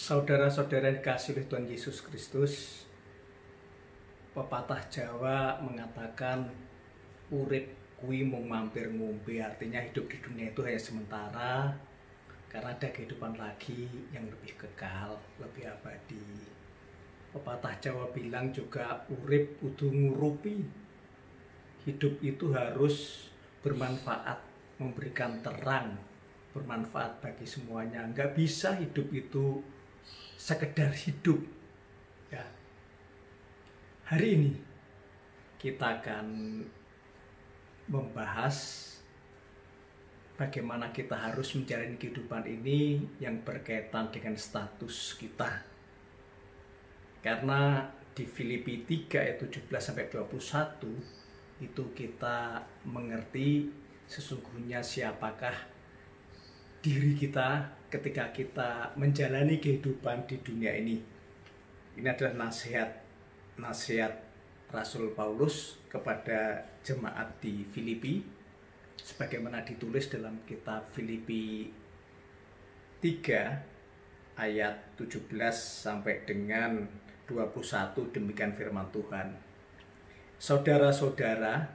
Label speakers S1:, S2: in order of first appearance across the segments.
S1: Saudara-saudara yang dikasihi oleh Tuhan Yesus Kristus, pepatah Jawa mengatakan urip kui mung mampir ngombe, artinya hidup di dunia itu hanya sementara karena ada kehidupan lagi yang lebih kekal, lebih abadi. Pepatah Jawa bilang juga urip kudu ngurupi. Hidup itu harus bermanfaat, memberikan terang, bermanfaat bagi semuanya. Nggak bisa hidup itu sekedar hidup. Ya. Hari ini kita akan membahas bagaimana kita harus menjalani kehidupan ini yang berkaitan dengan status kita. Karena di Filipi 3 ayat 17-21 itu kita mengerti sesungguhnya siapakah diri kita ketika kita menjalani kehidupan di dunia ini. Ini adalah nasihat Rasul Paulus kepada jemaat di Filipi sebagaimana ditulis dalam kitab Filipi 3 ayat 17 sampai dengan 21. Demikian firman Tuhan. Saudara-saudara,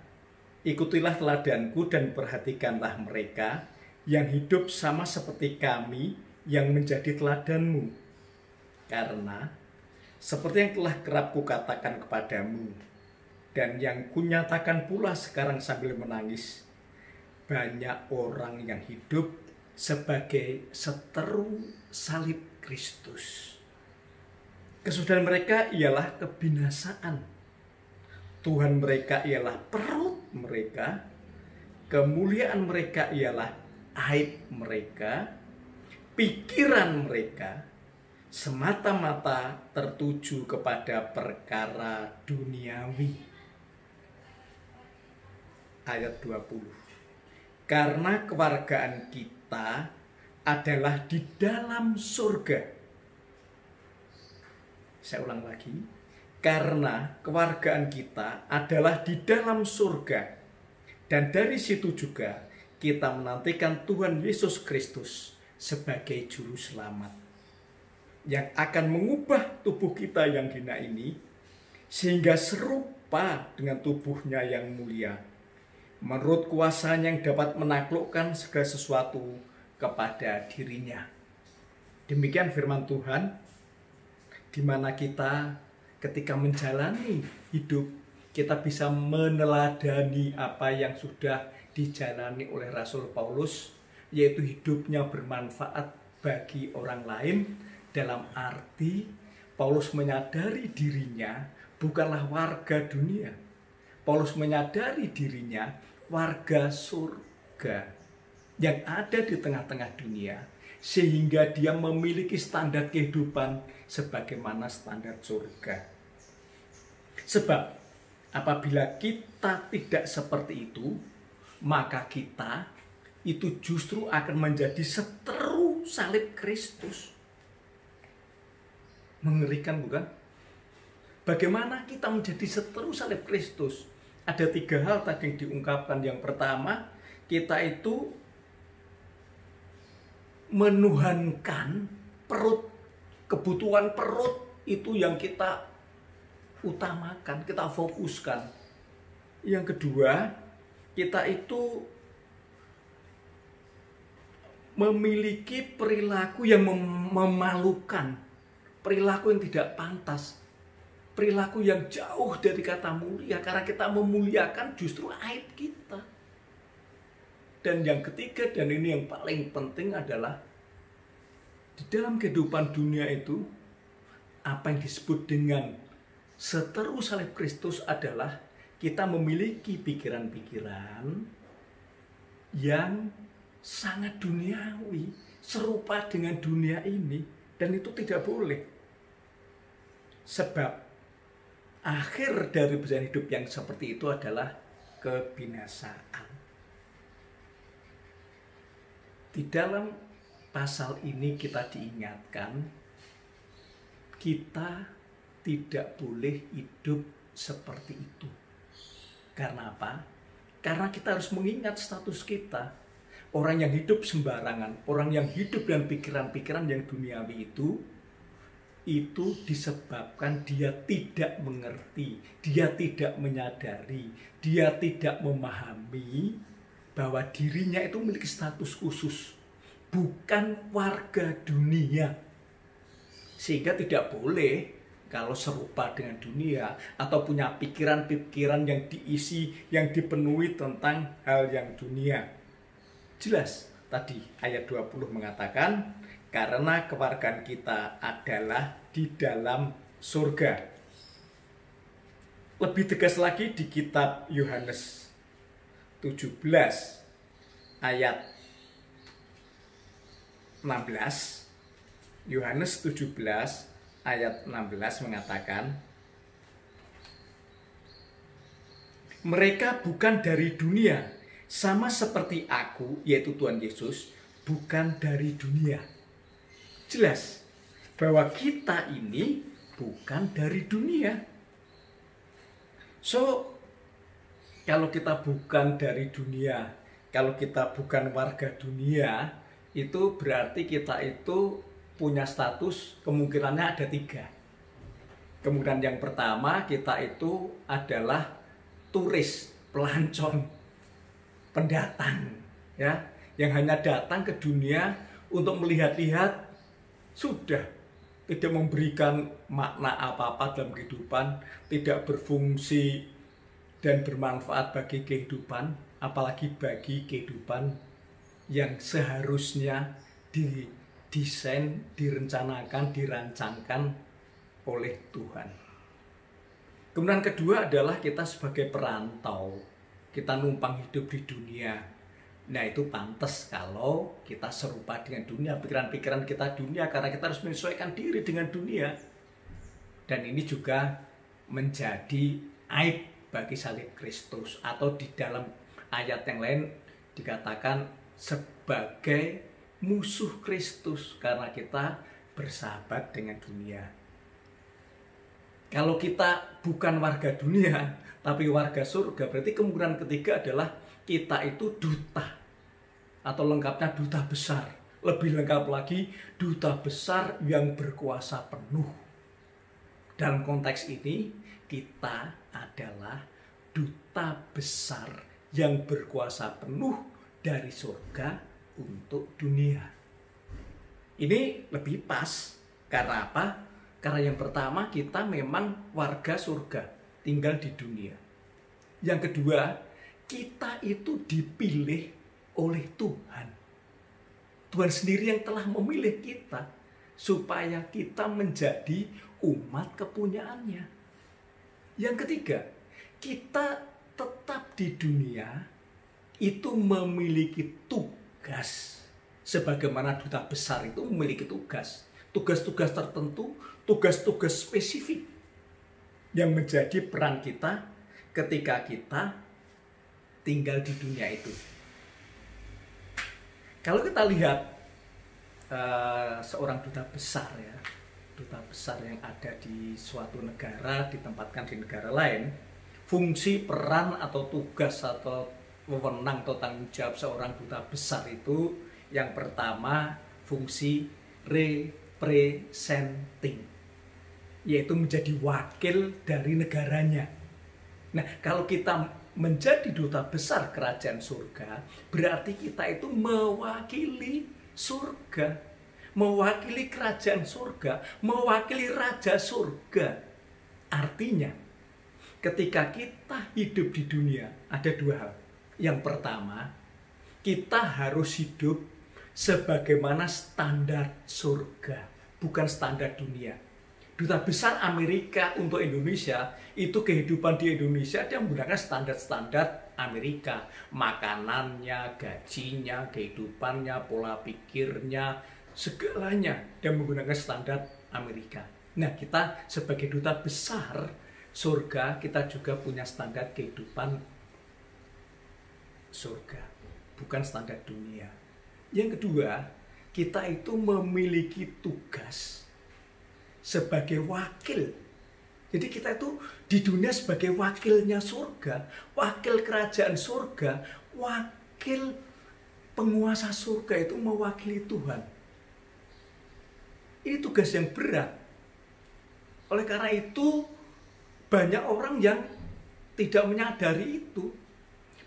S1: ikutilah teladanku dan perhatikanlah mereka yang hidup sama seperti kami yang menjadi teladanmu. Karena seperti yang telah kerap kukatakan kepadamu dan yang kunyatakan pula sekarang sambil menangis, banyak orang yang hidup sebagai seteru salib Kristus. Kesudahan mereka ialah kebinasaan. Tuhan mereka ialah perut mereka. Kemuliaan mereka ialah aib mereka. Pikiran mereka semata-mata tertuju kepada perkara duniawi. Ayat 20. Karena kewargaan kita adalah di dalam surga. Saya ulang lagi. Karena kewargaan kita adalah di dalam surga. Dan dari situ juga kita menantikan Tuhan Yesus Kristus sebagai juru selamat. Yang akan mengubah tubuh kita yang hina ini sehingga serupa dengan tubuhnya yang mulia. Menurut kuasanya yang dapat menaklukkan segala sesuatu kepada dirinya. Demikian firman Tuhan, di mana kita ketika menjalani hidup, kita bisa meneladani apa yang sudah dijalani oleh Rasul Paulus, yaitu hidupnya bermanfaat bagi orang lain, dalam arti Paulus menyadari dirinya bukanlah warga dunia. Paulus menyadari dirinya warga surga yang ada di tengah-tengah dunia, sehingga dia memiliki standar kehidupan sebagaimana standar surga. Sebab apabila kita tidak seperti itu, maka kita itu justru akan menjadi seteru salib Kristus. Mengerikan bukan? Bagaimana kita menjadi seteru salib Kristus? Ada 3 hal tadi yang diungkapkan. Yang pertama, kita itu menuhankan perut, kebutuhan perut itu yang kita utamakan, kita fokuskan. Yang kedua, kita itu memiliki perilaku yang memalukan, perilaku yang tidak pantas, perilaku yang jauh dari kata mulia, karena kita memuliakan justru aib kita. Dan yang ketiga, dan ini yang paling penting adalah di dalam kehidupan dunia itu, apa yang disebut dengan seteru salib Kristus adalah kita memiliki pikiran-pikiran yang sangat duniawi, serupa dengan dunia ini, dan itu tidak boleh. Sebab akhir dari perjalanan hidup yang seperti itu adalah kebinasaan. Di dalam pasal ini kita diingatkan, kita tidak boleh hidup seperti itu. Karena apa? Karena kita harus mengingat status kita. Orang yang hidup sembarangan, orang yang hidup dengan pikiran-pikiran yang duniawi itu itu disebabkan dia tidak mengerti, dia tidak menyadari, dia tidak memahami bahwa dirinya itu memiliki status khusus, bukan warga dunia. Sehingga tidak boleh kalau serupa dengan dunia atau punya pikiran-pikiran yang diisi, yang dipenuhi tentang hal yang dunia. Jelas tadi ayat 20 mengatakan, karena kewargaan kita adalah di dalam surga. Lebih tegas lagi di kitab Yohanes 17 ayat 16. Yohanes 17 ayat 16 mengatakan, mereka bukan dari dunia, sama seperti aku, yaitu Tuhan Yesus, bukan dari dunia. Jelas bahwa kita ini bukan dari dunia. So, kalau kita bukan dari dunia, kalau kita bukan warga dunia, itu berarti kita itu punya status, kemungkinannya ada 3. Kemudian yang pertama, kita itu adalah turis, pelancong, pendatang, ya, yang hanya datang ke dunia untuk melihat-lihat, sudah tidak memberikan makna apa-apa dalam kehidupan, tidak berfungsi dan bermanfaat bagi kehidupan, apalagi bagi kehidupan yang seharusnya didesain, direncanakan, dirancangkan oleh Tuhan. Kemudian kedua adalah kita sebagai perantau, kita numpang hidup di dunia. Nah, itu pantas kalau kita serupa dengan dunia, pikiran-pikiran kita dunia, karena kita harus menyesuaikan diri dengan dunia. Dan ini juga menjadi aib bagi salib Kristus, atau di dalam ayat yang lain dikatakan sebagai musuh Kristus, karena kita bersahabat dengan dunia. Kalau kita bukan warga dunia, tapi warga surga, berarti kemungkinan ketiga adalah kita itu duta, atau lengkapnya duta besar. Lebih lengkap lagi, duta besar yang berkuasa penuh. Dalam konteks ini, kita adalah duta besar yang berkuasa penuh dari surga untuk dunia. Ini lebih pas. Karena apa? Karena yang pertama, kita memang warga surga, tinggal di dunia. Yang kedua, kita itu dipilih oleh Tuhan. Tuhan sendiri yang telah memilih kita supaya kita menjadi umat kepunyaannya. Yang ketiga, kita tetap di dunia itu memiliki tugas. Sebagaimana duta besar itu memiliki tugas. Tugas-tugas tertentu, tugas-tugas spesifik yang menjadi peran kita ketika kita tinggal di dunia itu. Kalau kita lihat seorang duta besar, ya, duta besar yang ada di suatu negara ditempatkan di negara lain, fungsi, peran atau tugas atau wewenang atau tanggung jawab seorang duta besar itu yang pertama fungsi representing, yaitu menjadi wakil dari negaranya. Nah, kalau kita menjadi duta besar kerajaan surga, berarti kita itu mewakili surga, mewakili kerajaan surga, mewakili raja surga. Artinya, ketika kita hidup di dunia, ada 2 hal. Yang pertama, kita harus hidup sebagaimana standar surga, bukan standar dunia. Duta besar Amerika untuk Indonesia, itu kehidupan di Indonesia dia menggunakan standar-standar Amerika. Makanannya, gajinya, kehidupannya, pola pikirnya, segalanya dia menggunakan standar Amerika. Nah, kita sebagai duta besar surga, kita juga punya standar kehidupan surga, bukan standar dunia. Yang kedua, kita itu memiliki tugas sebagai wakil. Jadi kita itu di dunia sebagai wakilnya surga, wakil kerajaan surga, wakil penguasa surga itu mewakili Tuhan. Ini tugas yang berat. Oleh karena itu, banyak orang yang tidak menyadari itu.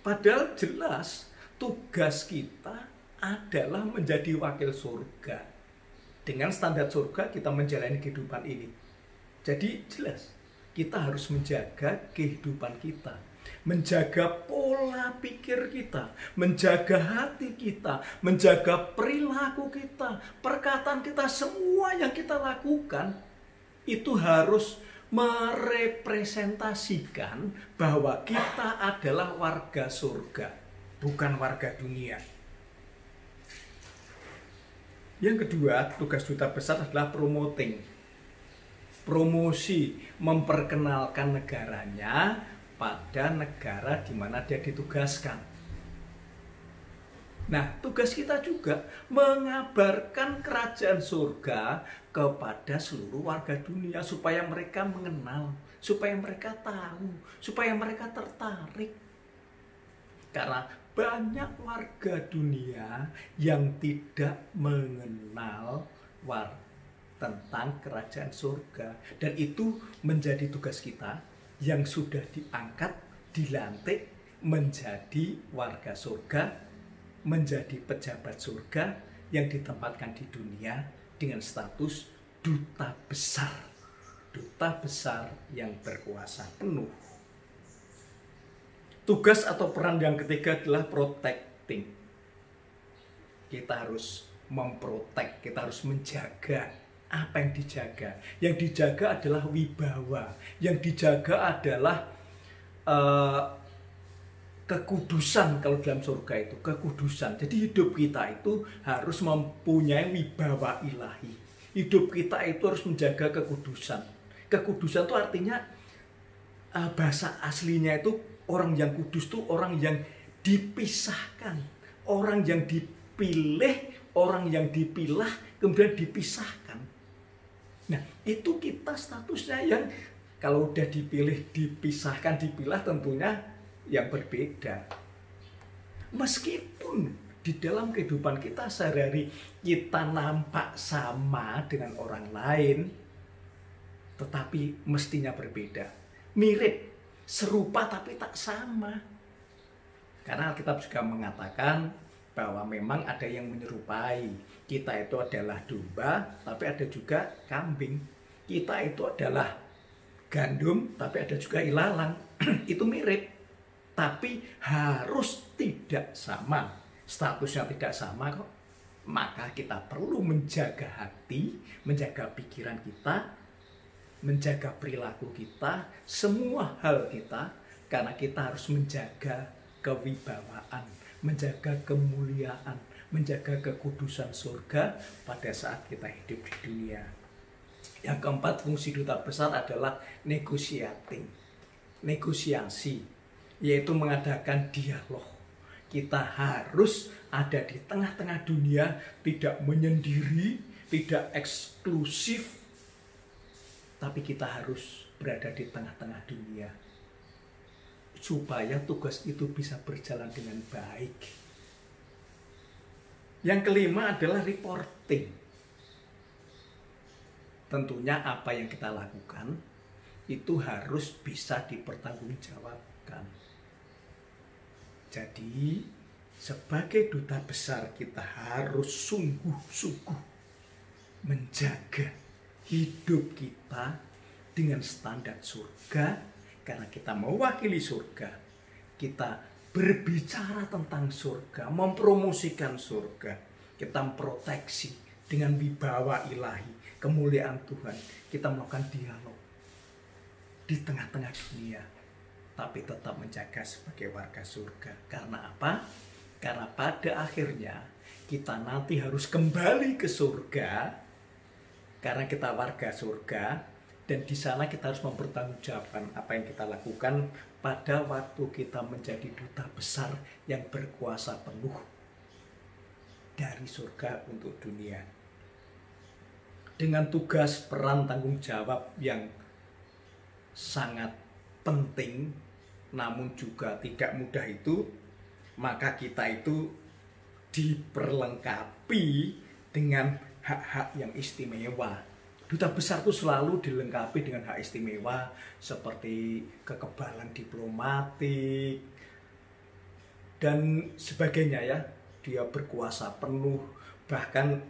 S1: Padahal jelas tugas kita adalah menjadi wakil surga. Dengan standar surga kita menjalani kehidupan ini. Jadi jelas kita harus menjaga kehidupan kita, menjaga pola pikir kita, menjaga hati kita, menjaga perilaku kita, perkataan kita, semua yang kita lakukan itu harus merepresentasikan bahwa kita adalah warga surga, bukan warga dunia. Yang kedua, tugas duta besar adalah promosi, memperkenalkan negaranya pada negara di mana dia ditugaskan. Nah, tugas kita juga mengabarkan kerajaan surga kepada seluruh warga dunia supaya mereka mengenal, supaya mereka tahu, supaya mereka tertarik. Karena banyak warga dunia yang tidak mengenal tentang kerajaan surga, dan itu menjadi tugas kita yang sudah diangkat, dilantik menjadi warga surga, menjadi pejabat surga yang ditempatkan di dunia dengan status duta besar yang berkuasa penuh. Tugas atau peran yang ketiga adalah protecting. Kita harus memprotek, kita harus menjaga. Apa yang dijaga? Yang dijaga adalah wibawa. Yang dijaga adalah kekudusan. Kalau dalam surga itu kekudusan. Jadi hidup kita itu harus mempunyai wibawa ilahi. Hidup kita itu harus menjaga kekudusan. Kekudusan itu artinya bahasa aslinya itu orang yang kudus itu orang yang dipisahkan, orang yang dipilih, orang yang dipilah kemudian dipisahkan. Nah, itu kita statusnya yang kalau udah dipilih, dipisahkan, dipilah tentunya yang berbeda. Meskipun di dalam kehidupan kita sehari-hari kita nampak sama dengan orang lain, tetapi mestinya berbeda. Mirip, serupa tapi tak sama. Karena Alkitab juga mengatakan bahwa memang ada yang menyerupai. Kita itu adalah domba, tapi ada juga kambing. Kita itu adalah gandum, tapi ada juga ilalang. Itu mirip, tapi harus tidak sama. Statusnya tidak sama kok. Maka kita perlu menjaga hati, menjaga pikiran kita, menjaga perilaku kita, semua hal kita, karena kita harus menjaga kewibawaan, menjaga kemuliaan, menjaga kekudusan surga pada saat kita hidup di dunia. Yang keempat, fungsi duta besar adalah negosiasi, yaitu mengadakan dialog. Kita harus ada di tengah-tengah dunia, tidak menyendiri, tidak eksklusif, tapi kita harus berada di tengah-tengah dunia supaya tugas itu bisa berjalan dengan baik. Yang kelima adalah reporting. Tentunya apa yang kita lakukan itu harus bisa dipertanggungjawabkan. Jadi sebagai duta besar kita harus sungguh-sungguh menjaga hidup kita dengan standar surga, karena kita mewakili surga. Kita berbicara tentang surga, mempromosikan surga. Kita memproteksi dengan wibawa ilahi, kemuliaan Tuhan. Kita melakukan dialog di tengah-tengah dunia, tapi tetap menjaga sebagai warga surga. Karena apa? Karena pada akhirnya kita nanti harus kembali ke surga, karena kita warga surga, dan di sana kita harus mempertanggungjawabkan apa yang kita lakukan pada waktu kita menjadi duta besar yang berkuasa penuh dari surga untuk dunia. Dengan tugas, peran, tanggung jawab yang sangat penting, namun juga tidak mudah itu, maka kita itu diperlengkapi dengan hak-hak yang istimewa. Duta besar itu selalu dilengkapi dengan hak istimewa seperti kekebalan diplomatik dan sebagainya ya. Dia berkuasa penuh, bahkan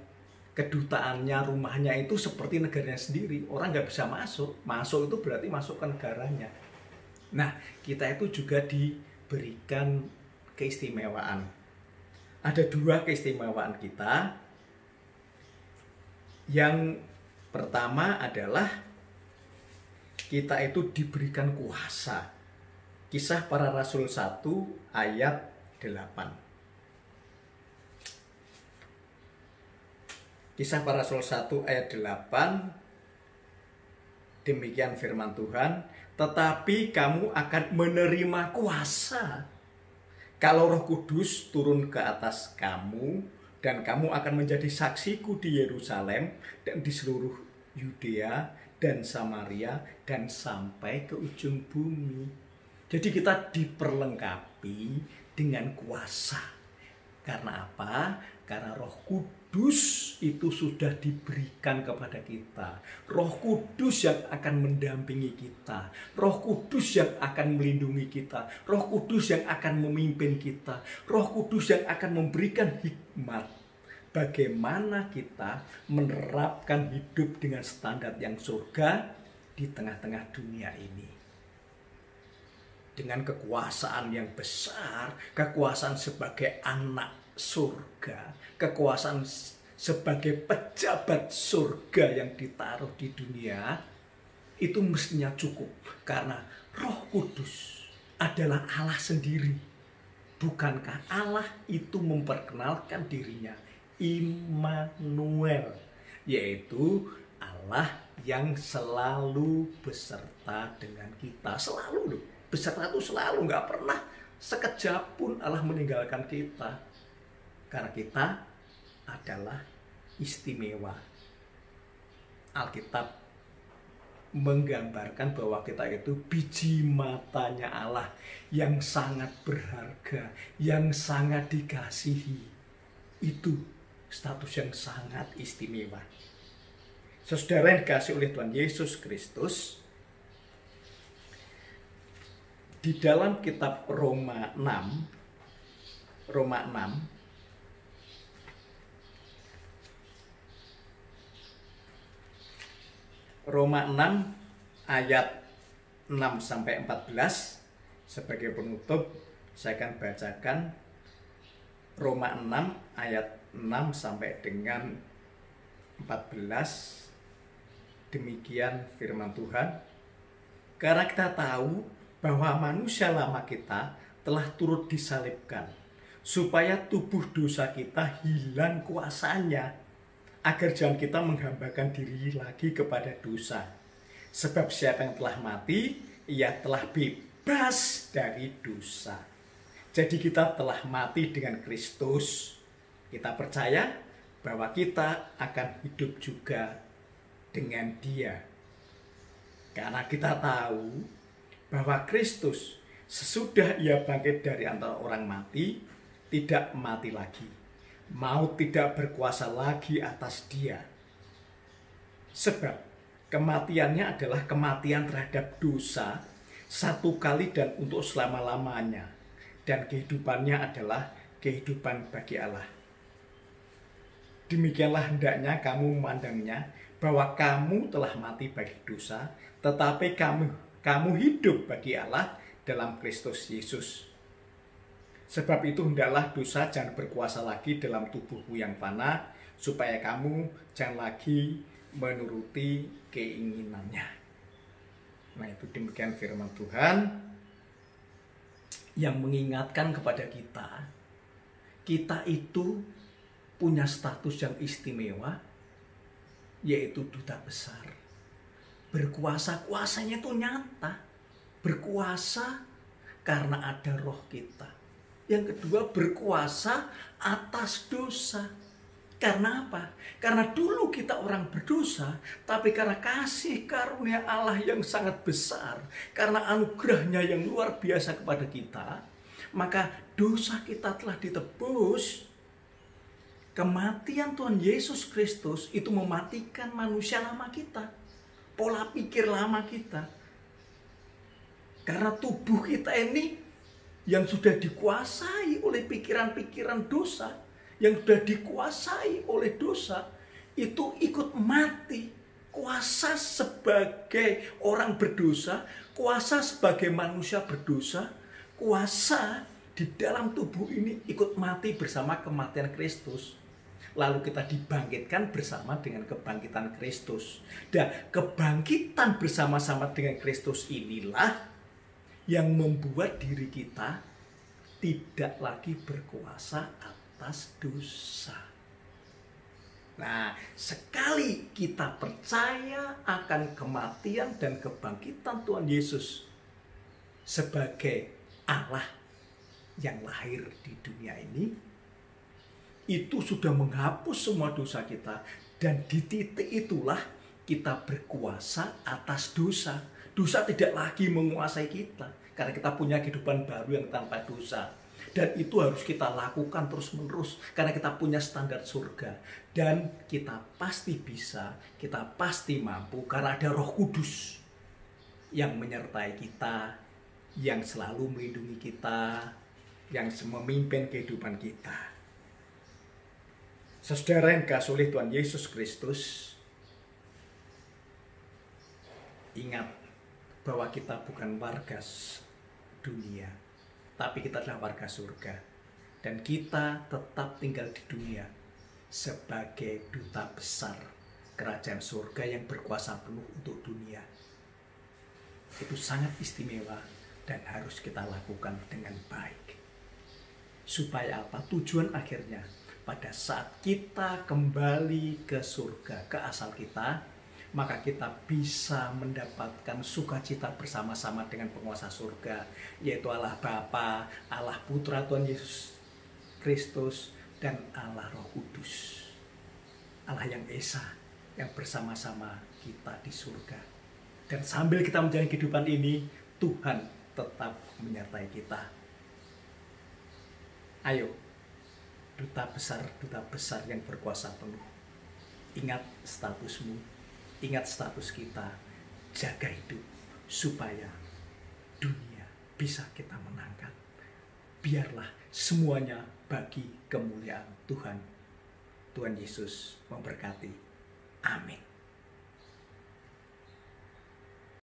S1: kedutaannya, rumahnya itu seperti negaranya sendiri. Orang nggak bisa masuk. Masuk itu berarti masuk ke negaranya. Nah, kita itu juga diberikan keistimewaan. Ada dua keistimewaan kita. Yang pertama adalah kita itu diberikan kuasa. Kisah Para Rasul 1 ayat 8. Kisah Para Rasul 1 ayat 8. Demikian firman Tuhan, tetapi kamu akan menerima kuasa kalau Roh Kudus turun ke atas kamu, dan kamu akan menjadi saksiku di Yerusalem dan di seluruh Yudea dan Samaria dan sampai ke ujung bumi. Jadi kita diperlengkapi dengan kuasa. Karena apa? Karena Roh Kudus itu sudah diberikan kepada kita. Roh Kudus yang akan mendampingi kita. Roh Kudus yang akan melindungi kita. Roh Kudus yang akan memimpin kita. Roh Kudus yang akan memberikan hikmat bagaimana kita menerapkan hidup dengan standar yang surga di tengah-tengah dunia ini. Dengan kekuasaan yang besar, kekuasaan sebagai anak surga, kekuasaan sebagai pejabat surga yang ditaruh di dunia, itu mestinya cukup. Karena Roh Kudus adalah Allah sendiri. Bukankah Allah itu memperkenalkan dirinya Immanuel, yaitu Allah yang selalu beserta dengan kita. Selalu loh, beserta itu selalu, nggak pernah sekejap pun Allah meninggalkan kita. Karena kita adalah istimewa. Alkitab menggambarkan bahwa kita itu biji matanya Allah yang sangat berharga, yang sangat dikasihi. Itu status yang sangat istimewa. Saudara yang dikasihi oleh Tuhan Yesus Kristus, di dalam kitab Roma 6 ayat 6 sampai 14 sebagai penutup saya akan bacakan Roma 6 ayat 6 sampai dengan 14. Demikian firman Tuhan. Karena kita tahu bahwa manusia lama kita telah turut disalibkan, supaya tubuh dosa kita hilang kuasanya, agar jangan kita menghambakan diri lagi kepada dosa. Sebab siapa yang telah mati, ia telah bebas dari dosa. Jadi kita telah mati dengan Kristus. Kita percaya bahwa kita akan hidup juga dengan Dia. Karena kita tahu bahwa Kristus sesudah Ia bangkit dari antara orang mati, tidak mati lagi. Maut tidak berkuasa lagi atas Dia. Sebab kematiannya adalah kematian terhadap dosa, satu kali dan untuk selama-lamanya. Dan kehidupannya adalah kehidupan bagi Allah. Demikianlah hendaknya kamu memandangnya, bahwa kamu telah mati bagi dosa, tetapi kamu hidup bagi Allah dalam Kristus Yesus. Sebab itu hendaklah dosa jangan berkuasa lagi dalam tubuhmu yang fana, supaya kamu jangan lagi menuruti keinginannya. Nah, itu demikian firman Tuhan yang mengingatkan kepada kita itu punya status yang istimewa, yaitu duta besar. Berkuasa, kuasanya itu nyata. Berkuasa karena ada roh kita. Yang kedua, berkuasa atas dosa. Karena apa? Karena dulu kita orang berdosa, tapi karena kasih karunia Allah yang sangat besar, karena anugerahnya yang luar biasa kepada kita, maka dosa kita telah ditebus. Kematian Tuhan Yesus Kristus itu mematikan manusia lama kita. Pola pikir lama kita. Karena tubuh kita ini yang sudah dikuasai oleh pikiran-pikiran dosa, yang sudah dikuasai oleh dosa, itu ikut mati. Kuasa sebagai orang berdosa, kuasa sebagai manusia berdosa, kuasa di dalam tubuh ini ikut mati bersama kematian Kristus. Lalu kita dibangkitkan bersama dengan kebangkitan Kristus. Dan kebangkitan bersama-sama dengan Kristus inilah yang membuat diri kita tidak lagi berkuasa atas dosa. Nah, sekali kita percaya akan kematian dan kebangkitan Tuhan Yesus sebagai Allah yang lahir di dunia ini, itu sudah menghapus semua dosa kita. Dan di titik itulah kita berkuasa atas dosa. Dosa tidak lagi menguasai kita, karena kita punya kehidupan baru yang tanpa dosa. Dan itu harus kita lakukan terus-menerus, karena kita punya standar surga. Dan kita pasti bisa, kita pasti mampu, karena ada Roh Kudus yang menyertai kita, yang selalu melindungi kita, yang memimpin kehidupan kita. Saudara yang dikasihi oleh Tuhan Yesus Kristus, ingat bahwa kita bukan warga dunia, tapi kita adalah warga surga. Dan kita tetap tinggal di dunia sebagai duta besar kerajaan surga yang berkuasa penuh untuk dunia. Itu sangat istimewa dan harus kita lakukan dengan baik. Supaya apa? Tujuan akhirnya, pada saat kita kembali ke surga, ke asal kita, maka kita bisa mendapatkan sukacita bersama-sama dengan penguasa surga, yaitu Allah Bapa, Allah Putra Tuhan Yesus Kristus, dan Allah Roh Kudus. Allah yang Esa, yang bersama-sama kita di surga. Dan sambil kita menjalani kehidupan ini, Tuhan tetap menyertai kita. Ayo, duta besar yang berkuasa penuh. Ingat statusmu, ingat status kita, jaga hidup supaya dunia bisa kita menangkan. Biarlah semuanya bagi kemuliaan Tuhan. Tuhan Yesus memberkati. Amin.